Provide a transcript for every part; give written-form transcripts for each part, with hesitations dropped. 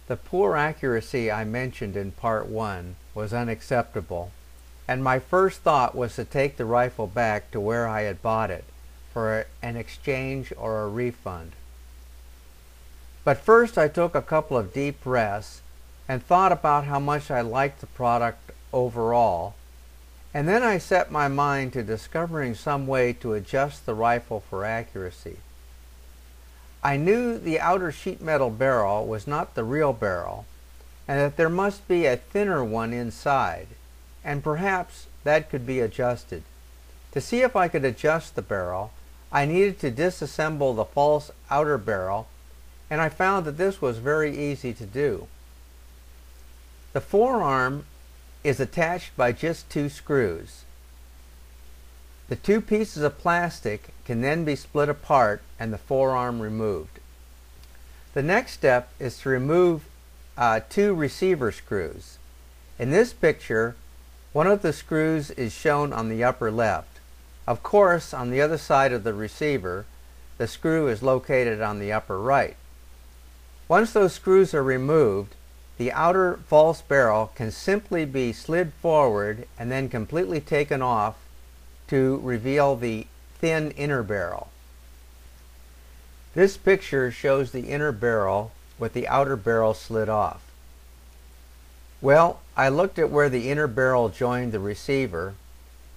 The poor accuracy I mentioned in part 1 was unacceptable, and my first thought was to take the rifle back to where I had bought it for an exchange or a refund. But first I took a couple of deep breaths and thought about how much I liked the product overall, and then I set my mind to discovering some way to adjust the rifle for accuracy. I knew the outer sheet metal barrel was not the real barrel, and that there must be a thinner one inside, and perhaps that could be adjusted. To see if I could adjust the barrel, I needed to disassemble the false outer barrel, and I found that this was very easy to do. The forearm is attached by just 2 screws. The 2 pieces of plastic can then be split apart and the forearm removed. The next step is to remove 2 receiver screws. In this picture, one of the screws is shown on the upper left. Of course, on the other side of the receiver, the screw is located on the upper right. Once those screws are removed, the outer false barrel can simply be slid forward and then completely taken off to reveal the thin inner barrel. This picture shows the inner barrel with the outer barrel slid off. Well, I looked at where the inner barrel joined the receiver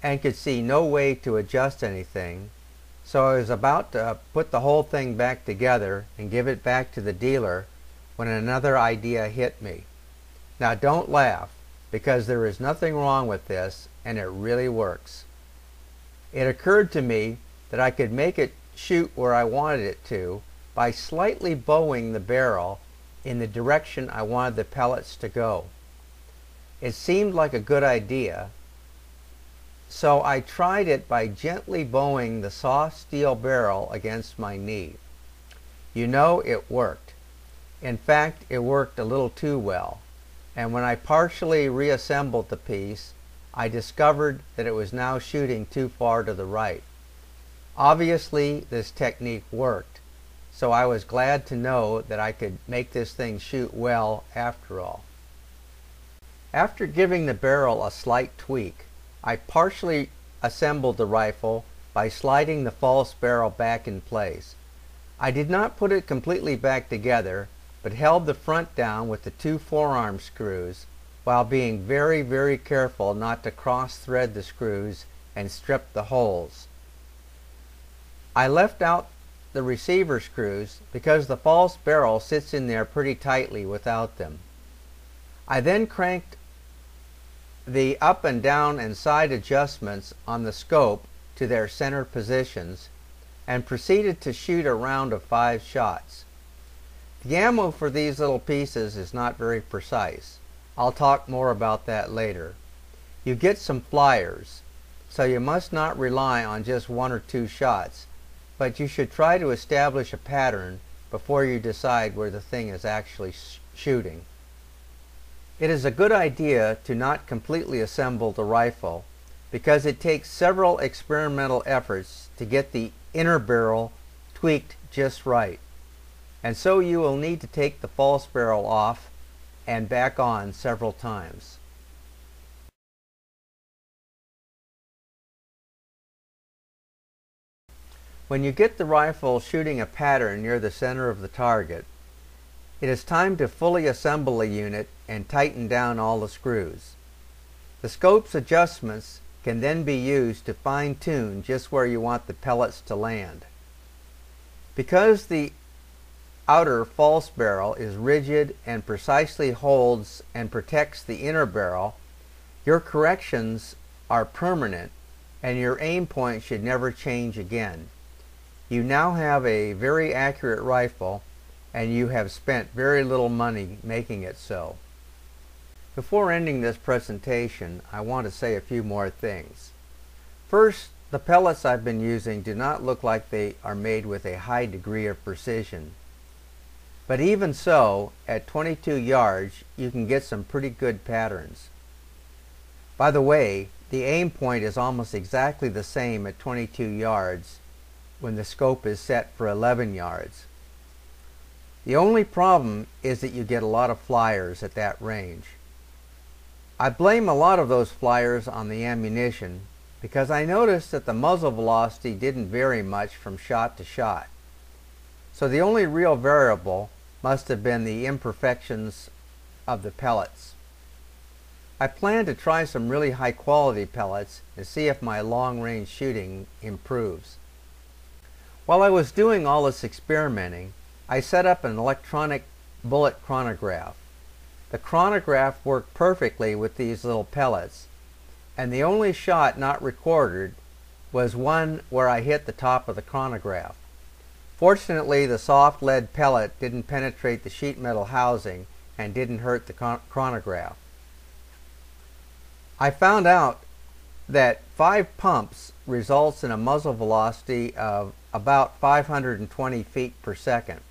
and could see no way to adjust anything, so I was about to put the whole thing back together and give it back to the dealer when another idea hit me. Now don't laugh, because there is nothing wrong with this and it really works. It occurred to me that I could make it shoot where I wanted it to by slightly bowing the barrel in the direction I wanted the pellets to go. It seemed like a good idea, so I tried it by gently bowing the soft steel barrel against my knee. You know, it worked. In fact, it worked a little too well, and when I partially reassembled the piece, I discovered that it was now shooting too far to the right. Obviously, this technique worked, so I was glad to know that I could make this thing shoot well after all. After giving the barrel a slight tweak, I partially assembled the rifle by sliding the false barrel back in place. I did not put it completely back together, but held the front down with the 2 forearm screws, while being very, very careful not to cross-thread the screws and strip the holes. I left out the receiver screws because the false barrel sits in there pretty tightly without them. I then cranked the up and down and side adjustments on the scope to their center positions and proceeded to shoot a round of 5 shots. The ammo for these little pieces is not very precise. I'll talk more about that later. You get some flyers, so you must not rely on just 1 or 2 shots, but you should try to establish a pattern before you decide where the thing is actually shooting. It is a good idea to not completely assemble the rifle because it takes several experimental efforts to get the inner barrel tweaked just right, and so you will need to take the false barrel off and back on several times. When you get the rifle shooting a pattern near the center of the target, it is time to fully assemble the unit and tighten down all the screws. The scope's adjustments can then be used to fine-tune just where you want the pellets to land. Because the outer false barrel is rigid and precisely holds and protects the inner barrel, your corrections are permanent and your aim point should never change again. You now have a very accurate rifle and you have spent very little money making it so. Before ending this presentation, I want to say a few more things. First, the pellets I've been using do not look like they are made with a high degree of precision. But even so, at 22 yards, you can get some pretty good patterns. By the way, the aim point is almost exactly the same at 22 yards when the scope is set for 11 yards. The only problem is that you get a lot of flyers at that range. I blame a lot of those flyers on the ammunition because I noticed that the muzzle velocity didn't vary much from shot to shot. So the only real variable must have been the imperfections of the pellets. I plan to try some really high quality pellets to see if my long range shooting improves. While I was doing all this experimenting, I set up an electronic bullet chronograph. The chronograph worked perfectly with these little pellets, and the only shot not recorded was one where I hit the top of the chronograph. Fortunately, the soft lead pellet didn't penetrate the sheet metal housing and didn't hurt the chronograph. I found out that 5 pumps results in a muzzle velocity of about 520 feet per second.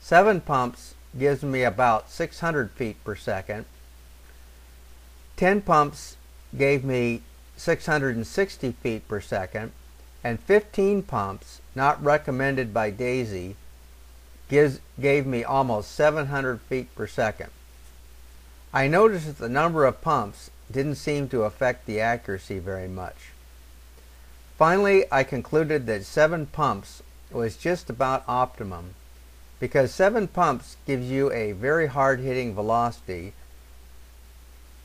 7 pumps gives me about 600 feet per second. 10 pumps gave me 660 feet per second, and 15 pumps, not recommended by Daisy, gave me almost 700 feet per second. I noticed that the number of pumps didn't seem to affect the accuracy very much. Finally, I concluded that 7 pumps was just about optimum, because 7 pumps gives you a very hard-hitting velocity,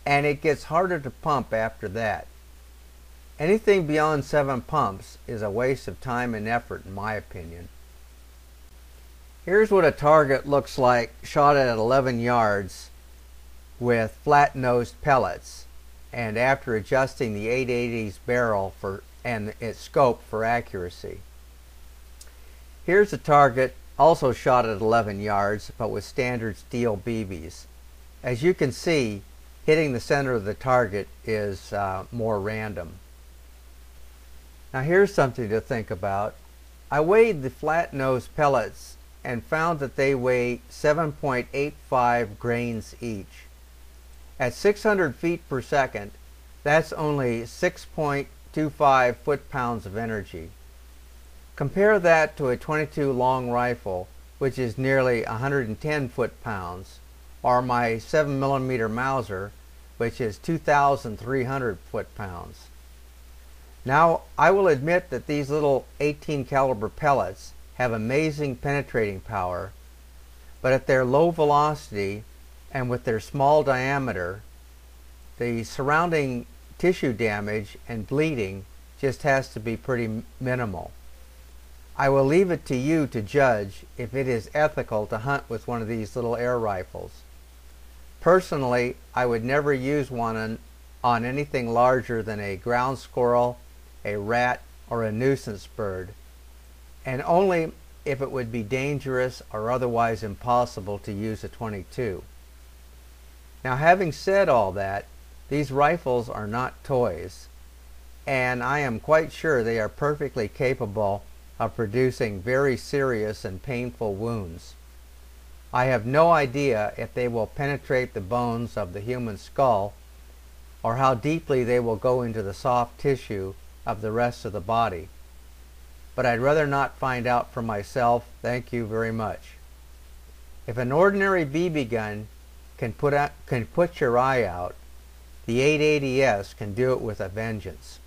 and it gets harder to pump after that. Anything beyond 7 pumps is a waste of time and effort, in my opinion. Here's what a target looks like shot at 11 yards with flat-nosed pellets, and after adjusting the 880's barrel and its scope for accuracy. Here's a target also shot at 11 yards, but with standard steel BBs. As you can see, hitting the center of the target is more random. Now here's something to think about. I weighed the flat-nosed pellets and found that they weigh 7.85 grains each. At 600 feet per second, that's only 6.25 foot-pounds of energy. Compare that to a .22 long rifle, which is nearly 110 foot-pounds, or my 7mm Mauser, which is 2,300 foot-pounds. Now, I will admit that these little 18 caliber pellets have amazing penetrating power, but at their low velocity and with their small diameter, the surrounding tissue damage and bleeding just has to be pretty minimal. I will leave it to you to judge if it is ethical to hunt with one of these little air rifles. Personally, I would never use one on anything larger than a ground squirrel, a rat, or a nuisance bird, and only if it would be dangerous or otherwise impossible to use a .22. Now, having said all that, these rifles are not toys, and I am quite sure they are perfectly capable of producing very serious and painful wounds. I have no idea if they will penetrate the bones of the human skull or how deeply they will go into the soft tissue of the rest of the body. But I'd rather not find out for myself. Thank you very much. If an ordinary BB gun can put your eye out, the 880S can do it with a vengeance.